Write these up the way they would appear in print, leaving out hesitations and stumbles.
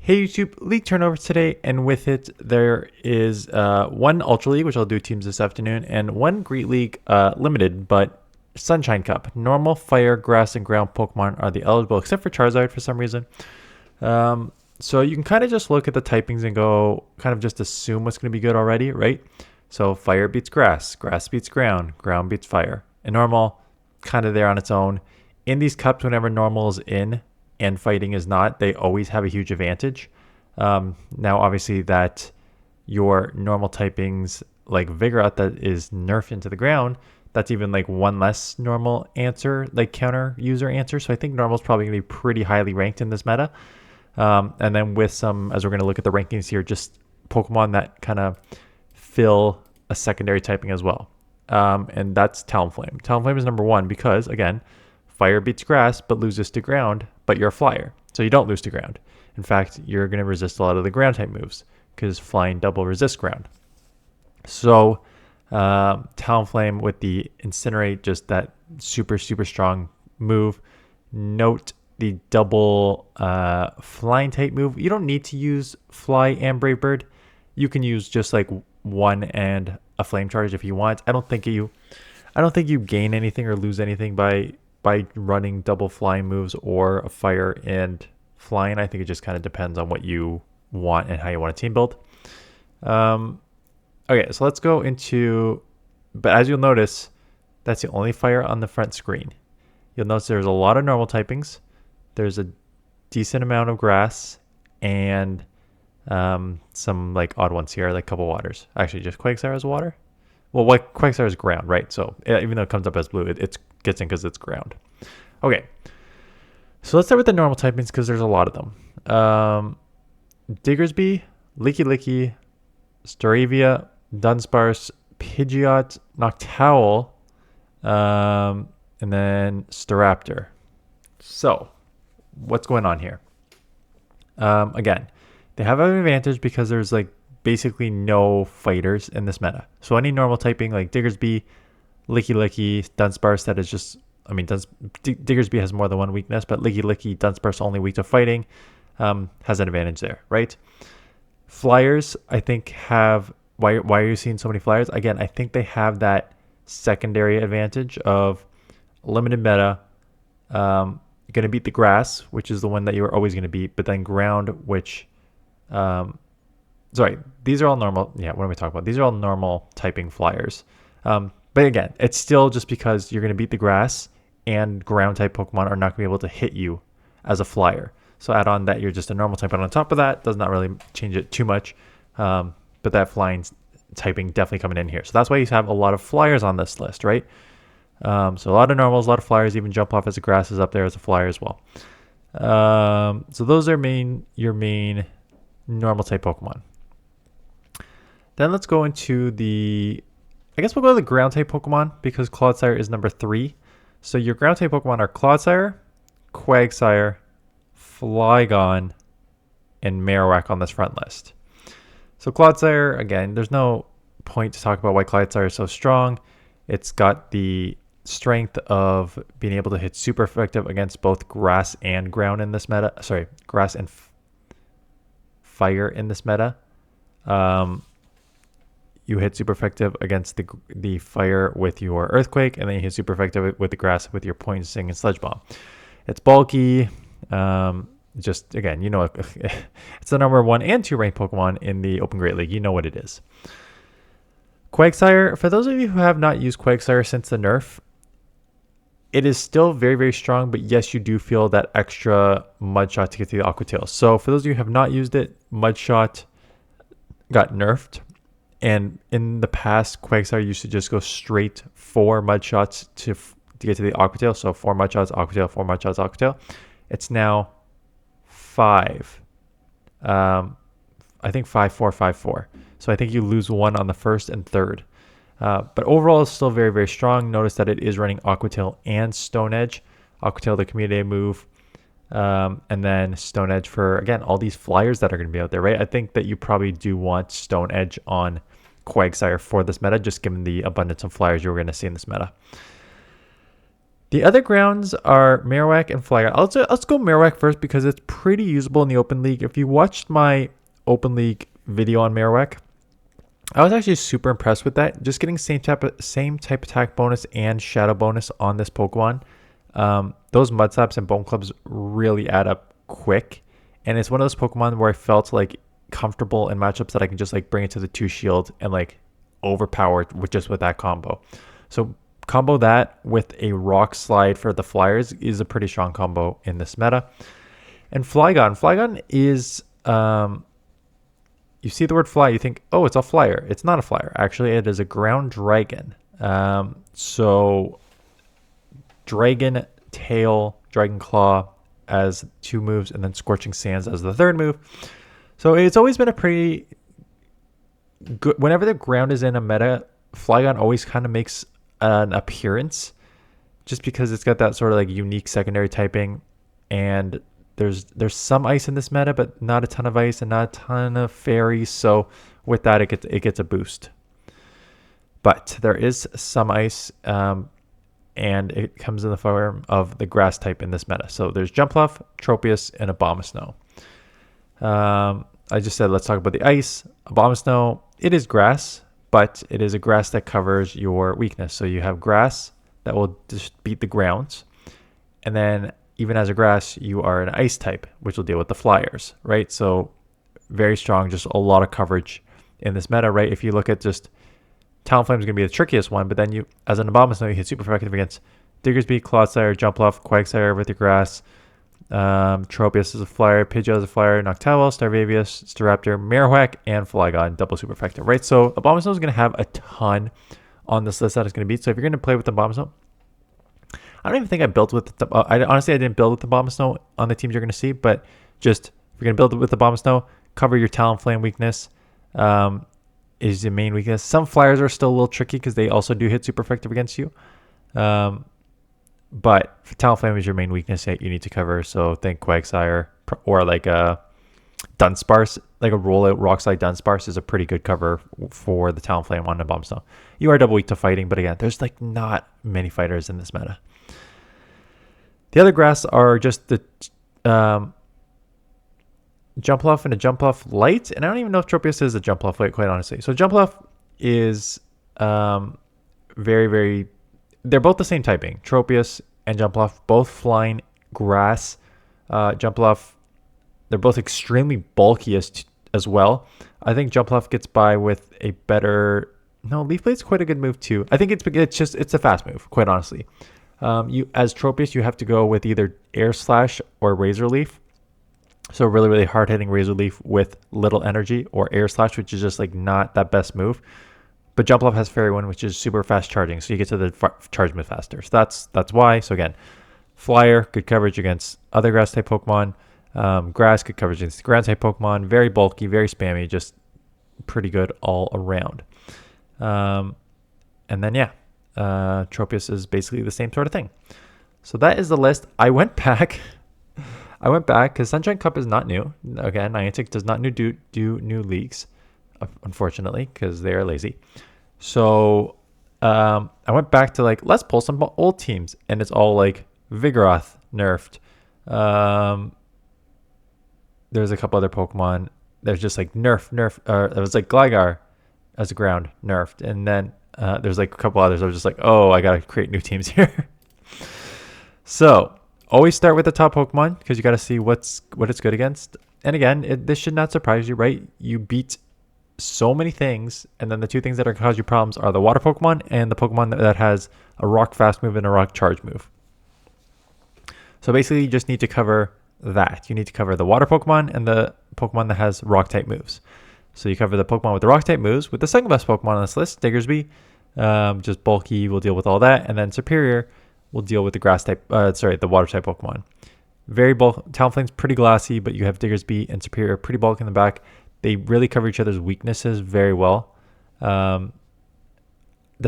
Hey YouTube, League turnover today, and with it there is one Ultra League, which I'll do teams this afternoon, and one Great League limited, but Sunshine Cup. Normal, fire, grass, and ground Pokemon are the eligible, except for Charizard for some reason. So you can kind of just look at the typings and go, kind of just assume what's going to be good already, right? So fire beats grass, grass beats ground, ground beats fire. And normal, kind of there on its own. In these cups, whenever normal is in, and fighting is not, they always have a huge advantage. Now, obviously, that your normal typings like Vigoroth that is nerfed into the ground, that's even like one less normal answer, like counter user answer. So I think normal is probably going to be pretty highly ranked in this meta. And then with some, as we're going to look at the rankings here, just Pokemon that kind of fill a secondary typing as well. And that's Talonflame. Talonflame is number one because, again, fire beats grass but loses to ground, but you're a flyer. So you don't lose to ground. In fact, you're going to resist a lot of the ground type moves because flying double resists ground. So Talonflame with the Incinerate, just that super, super strong move. Note the double flying type move. You don't need to use Fly and Brave Bird. You can use just like one and a Flame Charge if you want. I don't think you gain anything or lose anything by running double flying moves or a fire and flying. I think it just kind of depends on what you want and how you want to team build. Okay, so let's go into, but as you'll notice, that's the only fire on the front screen. You'll notice there's a lot of normal typings. There's a decent amount of grass and some like odd ones here, like a couple waters. Actually, just Quagsire is water. Well, what Quagsire is ground, right? So even though it comes up as blue, it gets in because it's ground. Okay, so let's start with the normal typings because there's a lot of them. Diggersby, Licky Licky, Staravia, Dunsparce, Pidgeot, Noctowl, and then Staraptor. So, what's going on here? Again, they have an advantage because there's like basically no fighters in this meta. So any normal typing like Diggersby, Licky Licky, Dunsparce, that is just, I mean, Diggersby has more than one weakness, but Licky Licky, Dunsparce only weak to fighting, has an advantage there, right? Flyers, I think, have, why are you seeing so many flyers? Again, I think they have that secondary advantage of limited meta, going to beat the grass, which is the one that you are always going to beat, but then ground, which, sorry, these are all normal. Yeah, what am I talking about? These are all normal typing flyers. But again, it's still just because you're going to beat the grass and ground type Pokemon are not going to be able to hit you as a flyer. So add on that you're just a normal type, but on top of that, does not really change it too much. But that flying typing definitely coming in here. So that's why you have a lot of flyers on this list, right? So a lot of normals, a lot of flyers, even Jump Off as a grass is up there as a flyer as well. So those are your main normal type Pokemon. Then let's go into I guess we'll go to the ground type Pokemon because Clodsire is number 3. So your ground type Pokemon are Clodsire, Quagsire, Flygon, and Marowak on this front list. So Clodsire, again, there's no point to talk about why Clodsire is so strong. It's got the strength of being able to hit super effective against both grass and ground in this meta. Sorry, grass and fire in this meta. You hit super effective against the fire with your Earthquake, and then you hit super effective with the grass with your Poison and Sludge Bomb. It's bulky. Just, again, you know, it's the number 1 and 2 ranked Pokemon in the Open Great League. You know what it is. Quagsire, for those of you who have not used Quagsire since the nerf, it is still very, very strong, but yes, you do feel that extra Mud Shot to get to the Aqua Tail. So for those of you who have not used it, Mud Shot got nerfed. And in the past, Quagsire used to just go straight 4 Mud Shots to get to the Aqua Tail. So 4 Mud Shots, Aqua Tail, 4 Mud Shots, Aqua Tail. It's now 5. I think 5-4, 5-4. So I think you lose 1 on the first and third. But overall, it's still very, very strong. Notice that it is running Aqua Tail and Stone Edge. Aqua Tail, the community move. And then Stone Edge for, again, all these flyers that are going to be out there, right? I think that you probably do want Stone Edge on Quagsire for this meta, just given the abundance of flyers you're going to see in this meta. The other grounds are Marowak and Flygon. Let's go Marowak first because it's pretty usable in the Open League. If you watched my Open League video on Marowak, I was actually super impressed with that. Just getting same type attack bonus and shadow bonus on this Pokemon. Those Mud Slaps and Bone Clubs really add up quick. And it's one of those Pokemon where I felt like comfortable in matchups that I can just like bring it to the 2 shield and like overpower it with that combo. So combo that with a Rock Slide for the Flyers is a pretty strong combo in this meta. And Flygon. Flygon is, you see the word fly, you think, oh, it's a flyer. It's not a flyer. Actually, it is a ground dragon. So Dragon Tail, Dragon Claw as 2 moves, and then Scorching Sands as the 3rd move. So it's always been a pretty good, whenever the ground is in a meta, Flygon always kind of makes an appearance just because it's got that sort of like unique secondary typing, and there's some ice in this meta, but not a ton of ice and not a ton of fairies. So with that, it gets a boost. But there is some ice, and it comes in the form of the grass type in this meta. So there's Jumpluff, Tropius, and Abomasnow. I just said let's talk about the ice. Abomasnow, it is grass, but it is a grass that covers your weakness. So you have grass that will just beat the ground, and then even as a grass, you are an ice type, which will deal with the flyers, right? So very strong, just a lot of coverage in this meta, right? If you look at just Talonflame is going to be the trickiest one, but then you, as an Abomasnow, you hit super effective against Diggersby, Clodsire, Jumpluff, Quagsire with your grass. Tropius is a flyer, Pidgeot is a flyer, Noctowl, Starvavius, Staraptor, Marowak, and Flygon, double super effective, right? So Abomasnow is going to have a ton on this list that it's going to beat. So if you're going to play with Abomasnow, I don't even think I built with honestly, I didn't build with Abomasnow on the teams you're going to see, but just if you're going to build with Abomasnow, cover your Talonflame weakness. Is the main weakness. Some flyers are still a little tricky because they also do hit super effective against you. But for Talonflame is your main weakness that you need to cover. So think Quagsire or like a Dunsparce, like a rollout Rock Slide Dunsparce is a pretty good cover for the Talonflame on Abomasnow. You are double weak to fighting, but again, there's like not many fighters in this meta. The other grass are just the Jumpluff and a Jumpluff Light, and I don't even know if Tropius is a Jumpluff Light, quite honestly. So Jumpluff is very, very, they're both the same typing. Tropius and Jumpluff, both flying grass. Jumpluff, they're both extremely bulky as well. I think Jumpluff gets by with a better, no, Leaf Blade's quite a good move too. I think it's a fast move, quite honestly. You as Tropius, you have to go with either Air Slash or Razor Leaf. So really, really hard-hitting Razor Leaf with little energy, or Air Slash, which is just like not that best move. But Jumpluff has Fairy Wind, which is super fast charging, so you get to the charge move faster. So that's why. So again, Flyer, good coverage against other Grass-type Pokemon. Grass, good coverage against Ground-type Pokemon. Very bulky, very spammy, just pretty good all around. And then yeah, Tropius is basically the same sort of thing. So that is the list. I went back because Sunshine Cup is not new. Again, Niantic does not do new leagues, unfortunately, because they are lazy. So I went back to like, let's pull some old teams, and it's all like Vigoroth nerfed. There's a couple other Pokemon. There's just like nerf. It was like Gligar as a ground nerfed, and then there's like a couple others. I was just like, oh, I gotta create new teams here. So always start with the top Pokemon because you got to see what it's good against. And again, this should not surprise you, right? You beat so many things, and then the 2 things that are going to cause you problems are the water Pokemon and the Pokemon that has a rock fast move and a rock charge move. So basically, you just need to cover that. You need to cover the water Pokemon and the Pokemon that has rock type moves. So you cover the Pokemon with the rock type moves with the second best Pokemon on this list, Diggersby. Just bulky, will deal with all that, and then Superior will deal with the grass type, the water type Pokemon. Very bulk. Talonflame's pretty glassy, but you have Diggersby and Superior pretty bulky in the back. They really cover each other's weaknesses very well. The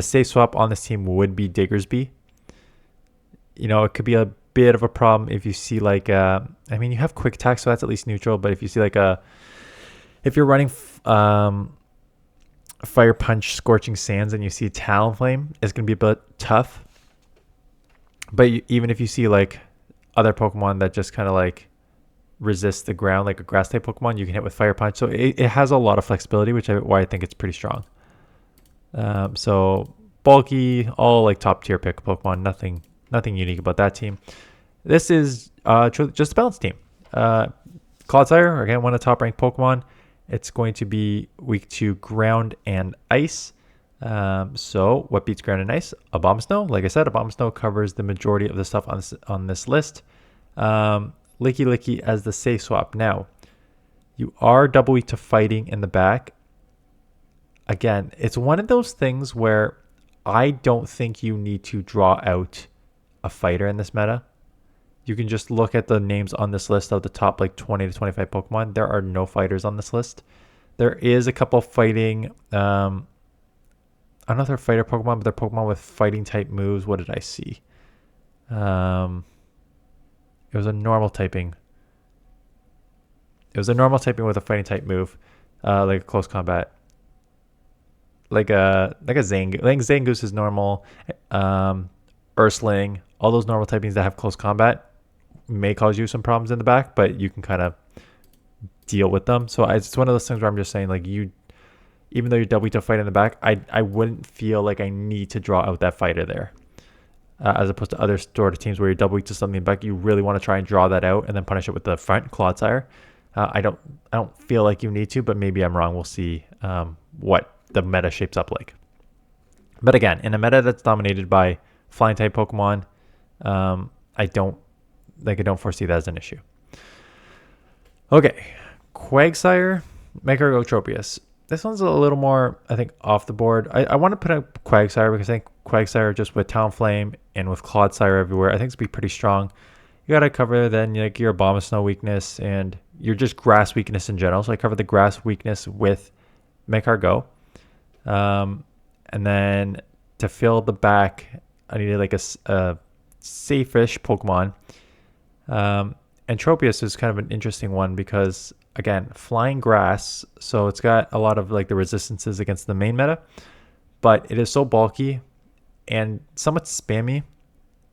safe swap on this team would be Diggersby. You know, it could be a bit of a problem if you see like, I mean, you have Quick Attack, so that's at least neutral. But if you see like if you're running Fire Punch, Scorching Sands, and you see Talonflame, it's going to be a bit tough. But even if you see like other Pokemon that just kind of like resist the ground, like a grass type Pokemon, you can hit with Fire Punch. So it has a lot of flexibility, why I think it's pretty strong. So bulky, all like top tier pick Pokemon. Nothing unique about that team. This is just a balanced team. Clodsire, again, one of the top ranked Pokemon. It's going to be weak to ground and ice. So what beats ground and ice? Abomasnow. Like I said, Abomasnow covers the majority of the stuff on this list. Licky Licky as the safe swap. Now, you are double weak to fighting in the back. Again, it's one of those things where I don't think you need to draw out a fighter in this meta. You can just look at the names on this list of the top like 20 to 25 Pokemon. There are no fighters on this list. There is a couple fighting, I don't know if they're fighter Pokemon, but they're Pokemon with fighting type moves. What did I see? It was a normal typing. It was a normal typing with a fighting type move, like a close combat. Like a Zangoose. Like Zangoose is normal. Ursling, all those normal typings that have close combat may cause you some problems in the back, but you can kind of deal with them. So it's one of those things where I'm just saying, like, even though you're double to fight in the back, I wouldn't feel like I need to draw out that fighter there. As opposed to other sort of teams where you're double to something in the back, you really want to try and draw that out and then punish it with the front Clodsire. I don't feel like you need to, but maybe I'm wrong. We'll see what the meta shapes up like. But again, in a meta that's dominated by flying type Pokemon, I don't foresee that as an issue. Okay, Quagsire, Megargo Tropius. This one's a little more, I think, off the board. I want to put up Quagsire because I think Quagsire just with Talonflame and with Clodsire everywhere, I think it's be pretty strong. You gotta cover then like your Abomasnow weakness and your just grass weakness in general. So I cover the grass weakness with Megargo. And then to fill the back, I needed like a safe-ish Pokemon. And Tropius is kind of an interesting one because, again, flying grass, so it's got a lot of like the resistances against the main meta, but it is so bulky and somewhat spammy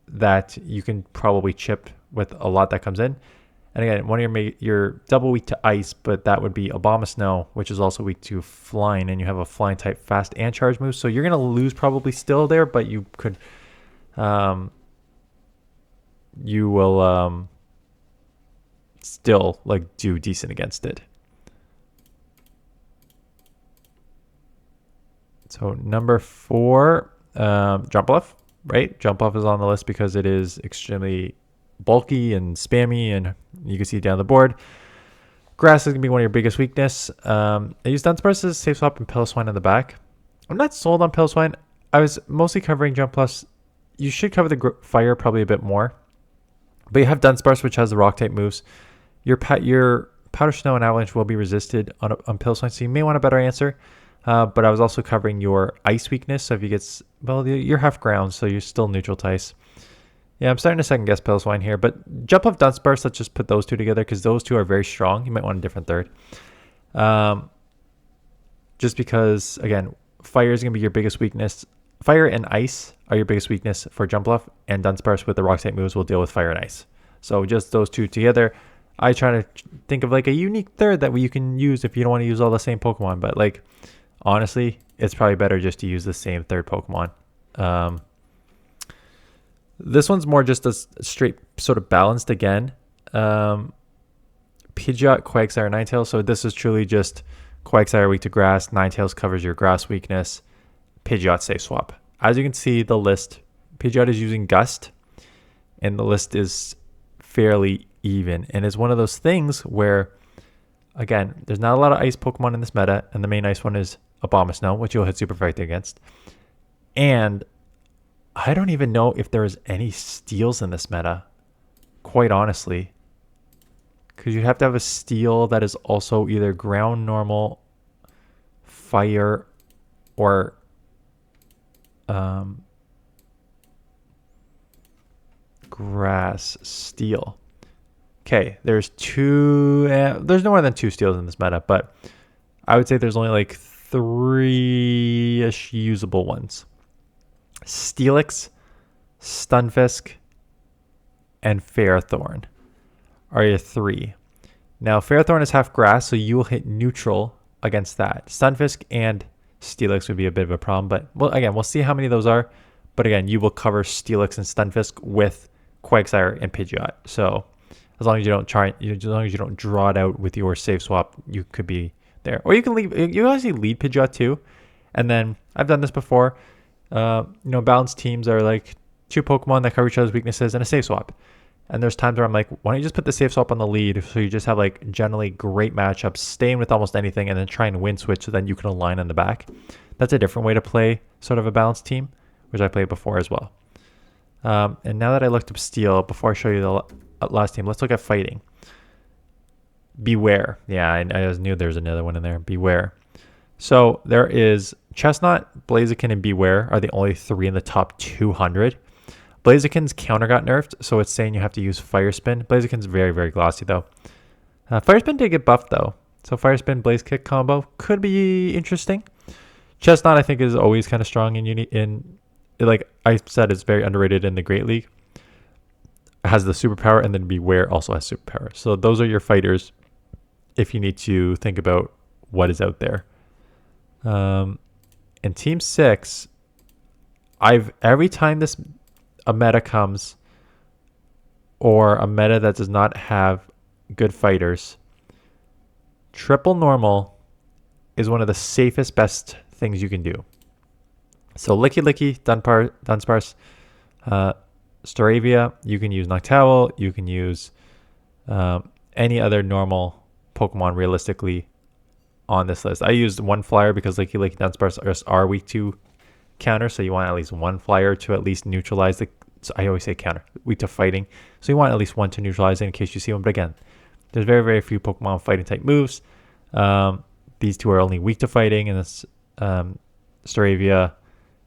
that you can probably chip with a lot that comes in. And again, one of your double weak to ice, but that would be Abomasnow, which is also weak to flying, and you have a flying type fast and charge move. So you're going to lose probably still there, but you could, you will still like do decent against it. So number 4, Jumpluff, right? Jumpluff is on the list because it is extremely bulky and spammy, and you can see it down the board. Grass is going to be one of your biggest weakness. I use Dunsparce as safe swap and Piloswine in the back. I'm not sold on Piloswine. I was mostly covering Jumpluff. You should cover the fire probably a bit more. But you have Dunsparce, which has the rock type moves. Your Powder Snow and Avalanche will be resisted on Piloswine, so you may want a better answer. But I was also covering your ice weakness. So if you get, well, you're half ground, so you're still neutral to ice. Yeah, I'm starting to second guess Piloswine here, but Jumpluff, Dunsparce, let's just put those two together because those two are very strong. You might want a different third. Just because, again, fire is going to be your biggest weakness. Fire and ice are your biggest weakness for Jumpluff, and Dunsparce with the rock type moves will deal with fire and ice. So just those two together. I try to think of like a unique third that you can use if you don't want to use all the same Pokemon, but like honestly, it's probably better just to use the same third Pokemon. This one's more just a straight sort of balanced again. Pidgeot, Quagsire, Ninetales. So this is truly just Quagsire weak to grass. Ninetales covers your grass weakness. Pidgeot safe swap. As you can see, the list, Pidgeot is using Gust, and the list is fairly even. And it's one of those things where, again, there's not a lot of ice Pokemon in this meta, and the main ice one is Abomasnow, which you'll hit Super Fight against. And I don't even know if there's any steals in this meta, quite honestly. Because you have to have a steel that is also either ground normal, fire, or grass steel. Okay, there's there's no more than 2 steals in this meta, but I would say there's only like 3-ish usable ones. Steelix, Stunfisk, and Fairthorn are your 3. Now, Fairthorn is half grass, so you will hit neutral against that. Stunfisk and Steelix would be a bit of a problem, but again, we'll see how many of those are. But again, you will cover Steelix and Stunfisk with Quagsire and Pidgeot. So as long as you don't draw it out with your safe swap, you could be there. Or you can leave. You actually lead Pidgeot too, and then I've done this before. Balanced teams are like 2 Pokemon that cover each other's weaknesses and a safe swap. And there's times where I'm like, why don't you just put the safe swap on the lead, so you just have like generally great matchups, stay in with almost anything, and then try and win switch so then you can align on the back. That's a different way to play sort of a balanced team, which I played before as well. And now that I looked up Steel, before I show you the last team, let's look at Fighting. Beware. Yeah, I knew there was another one in there. Beware. So there is Chestnut, Blaziken, and Beware are the only 3 in the top 200. Blaziken's counter got nerfed, so it's saying you have to use Fire Spin. Blaziken's very, very glossy, though. Fire Spin did get buffed, though. So Fire Spin, Blaze Kick combo could be interesting. Chestnut, I think, is always kind of strong like I said, it's very underrated in the Great League. It has the superpower, and then Beware also has superpower. So those are your fighters if you need to think about what is out there. In Team 6, every time a meta comes, or a meta that does not have good fighters, triple normal is one of the safest, best things you can do. So Licky Licky, Dunsparce, Staravia, you can use Noctowl, you can use any other normal Pokemon realistically on this list. I used one flyer because Licky Licky, Dunsparce are weak to counter, so you want at least one flyer to at least neutralize so I always say counter, weak to fighting, so you want at least one to neutralize it in case you see one. But again, there's very, very few Pokemon fighting type moves. These 2 are only weak to fighting, and this Staravia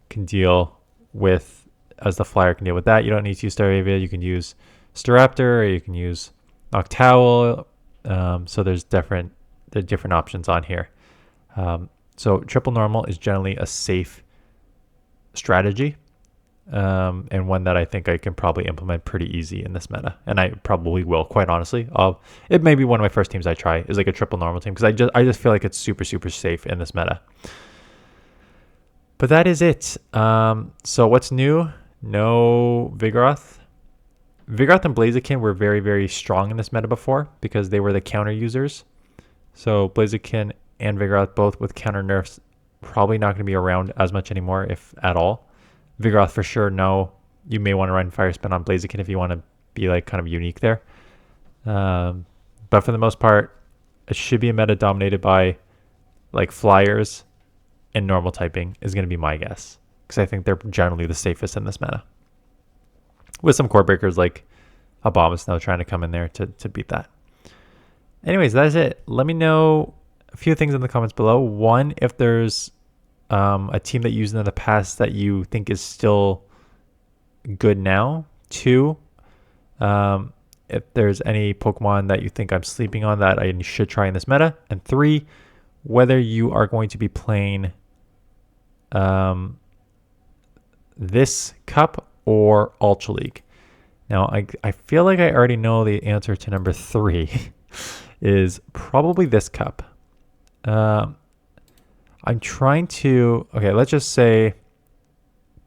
can deal with, as the flyer can deal with that. You don't need to use Staravia. You can use Staraptor, or you can use Noctowl. So there's different options on here. So triple normal is generally a safe strategy, and one that I think I can probably implement pretty easy in this meta, and I probably will, quite honestly. It may be one of my first teams I try is like a triple normal team, because I just feel like it's super, super safe in this meta. But that is it. So what's new? No Vigoroth. Vigoroth and Blaziken were very, very strong in this meta before because they were the counter users. So Blaziken and Vigoroth, both with counter nerfs, probably not going to be around as much anymore, if at all. Vigoroth for sure, no. You may want to run Fire Spin on Blaziken if you want to be like kind of unique there. But for the most part, it should be a meta dominated by like flyers and normal typing is going to be my guess, because I think they're generally the safest in this meta, with some core breakers like Abomasnow trying to come in there to beat that. Anyways, that is it. Let me know a few things in the comments below. 1, if there's a team that you used in the past that you think is still good now. 2, if there's any Pokemon that you think I'm sleeping on that I should try in this meta. And 3, whether you are going to be playing this cup or Ultra League. Now, I feel like I already know the answer to number 3 is probably this cup. I'm trying to... Okay, let's just say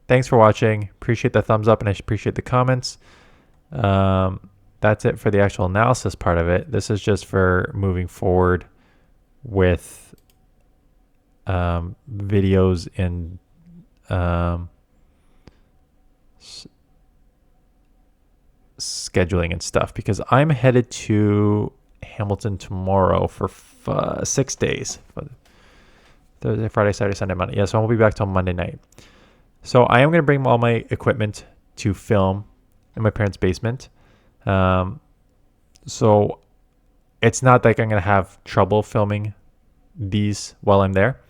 thanks for watching. Appreciate the thumbs up, and I appreciate the comments. That's it for the actual analysis part of it. This is just for moving forward with videos and scheduling and stuff, because I'm headed to Hamilton tomorrow for 6 days. Thursday, Friday, Saturday, Sunday, Monday. Yeah, so I won't be back till Monday night. So I am going to bring all my equipment to film in my parents' basement. So it's not like I'm going to have trouble filming these while I'm there.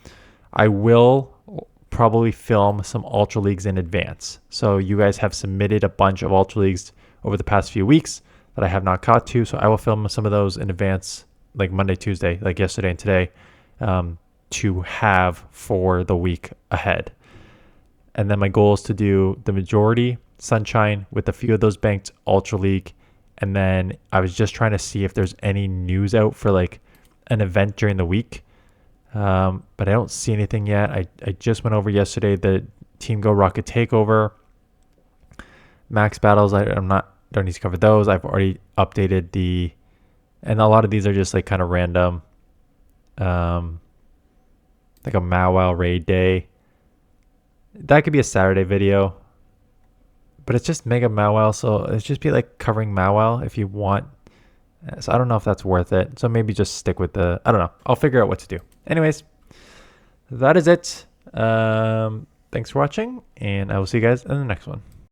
I will probably film some Ultra Leagues in advance. So you guys have submitted a bunch of Ultra Leagues over the past few weeks that I have not caught to. So I will film some of those in advance, like Monday, Tuesday, like yesterday and today, to have for the week ahead. And then my goal is to do the majority Sunshine with a few of those banked Ultra League. And then I was just trying to see if there's any news out for like an event during the week. But I don't see anything yet. I just went over yesterday the Team Go Rocket Takeover. Max Battles, don't need to cover those. I've already updated and a lot of these are just like kind of random. Like a Mawile raid day. That could be a Saturday video. But it's just Mega Mawile, so it's just be like covering Mawile if you want. So I don't know if that's worth it. So maybe just stick with I don't know. I'll figure out what to do. Anyways, that is it. Thanks for watching, and I will see you guys in the next one.